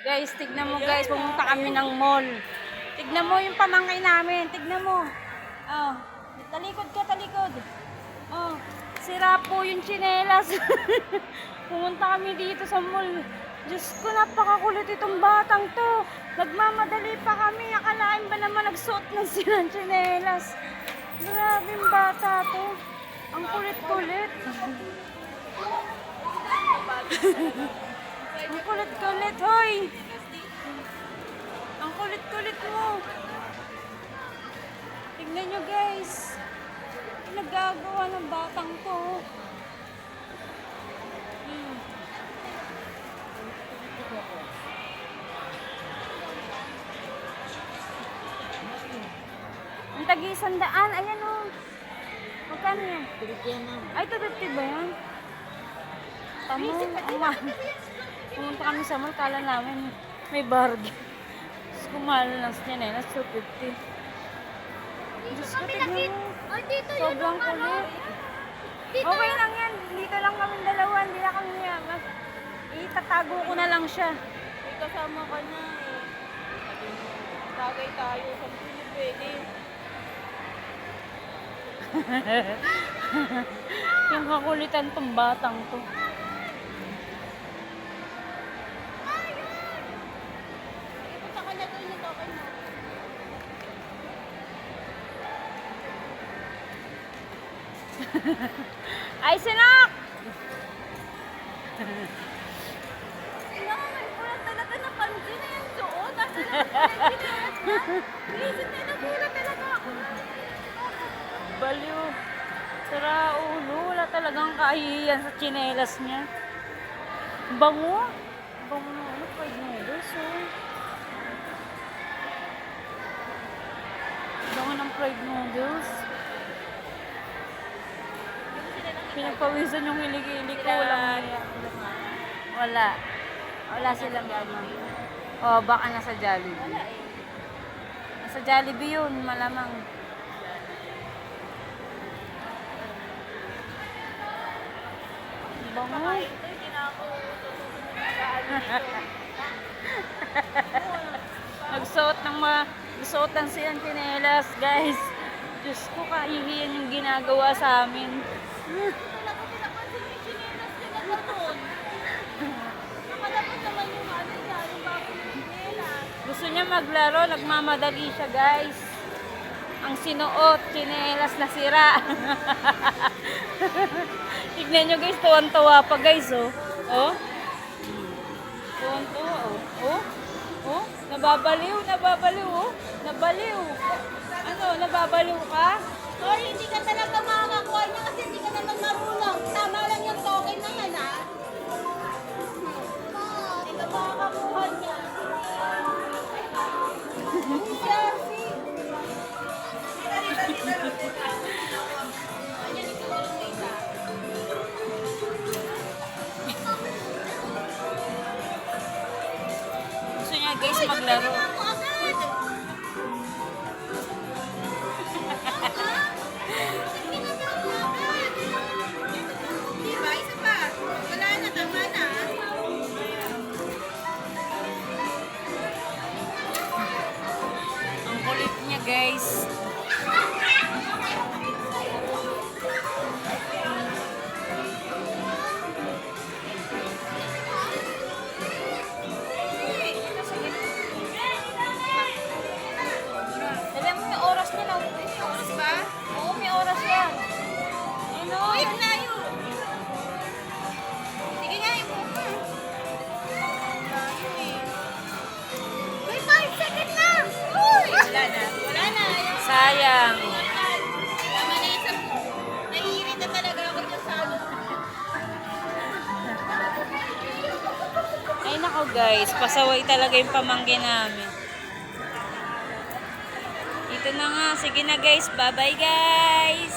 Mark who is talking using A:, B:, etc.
A: Guys, tignan mo guys, pumunta kami ng mall. Tignan mo yung pamangkin namin, tignan mo. Oh, talikod ka, talikod. Oh, sira po yung tsinelas. Pumunta kami dito sa mall. Diyos ko, napakakulit itong batang to. Nagmamadali pa kami. Akalain ba naman nagsuot ng silang tsinelas? Grabe yung bata to. Ang kulit-kulit. Ang kulit-kulit, hoy! Ang kulit-kulit mo. Tignan nyo guys. Nagagawa ng batang to. Ang tagi-100. Ayan o. Magkano yan? Ay, 250 ba yan? Tamo. Pumunta kami sa mall. Kala namin may bargain. Tapos kumahal lang siya na yun. 250. Diyos ko, tignan mo. Sobrang kulit. Okay lang yan. Dito lang kami dalawa. Hindi na kami yamas. Itatago ko na lang siya.
B: May kasama ka na eh. Tagay tayo sa pwede.
A: Yung kakulitan tong batang to.
B: Punta ka na doon yung token mo.
A: Ay, sinak!
B: Kailangan wala talaga napansin na yung suot. Asa na Isip na nagulat talaga ako.
A: Baliw. Sira ulo. Wala talagang kahihiyan sa tsinelas niya. Bango. Bango na ano. Fried noodles oh. Bango ng fried noodles. Pinagpawisan yung hilig-hilig ko. Wala. Wala silang gano'n. Oh, baka nasa Jollibee. Nasa Jollibee yun, malamang. Bango.
B: Ito, hindi na ako
A: Nagsuot ng silang tsinelas, guys. Diyos ko, kahihiyan yung ginagawa sa amin.
B: talaga pinapansin yung chinelas nila doon. Nakalabas naman yung ano niya, yung bago yung chinelas.
A: Gusto niya maglaro, nagmamadali siya, guys. Ang sinuot, tsinelas na sira. Tignan nyo, guys, tuwan-tuwa pa, guys, oh. Oh. Tuwan-tuwa, oh. Oh. Oh. Nababaliw, oh. Nabaliw. Ano, nababaliw ka?
B: Sorry, hindi ka talaga makakakuha niya kasi hindi ka naman marunong. Tama lang yung token na yan, ha? Hindi ka makakakuha niya. Jersey! Ayan, ikaw yung isa.
A: Gusto niya, guys, maglaro.
B: Ako agad! Diba? Isa pa. Wala na, tama na.
A: Ang kulit niya, guys. Alam mo, may oras nila.
B: Oras ba?
A: Oo, may oras yan. Ano?
B: Uy, ang layo. Sige nga, ibuka. Layo eh. May 5 seconds na! Uy! Wala na. Wala na.
A: Sayang.
B: Tama na yung 10. Naiirita talaga ako dyan sa ano.
A: Ay, nako, guys. Pasaway talaga yung pamangkin namin. Dito na nga. Sige na, guys. Bye-bye, guys.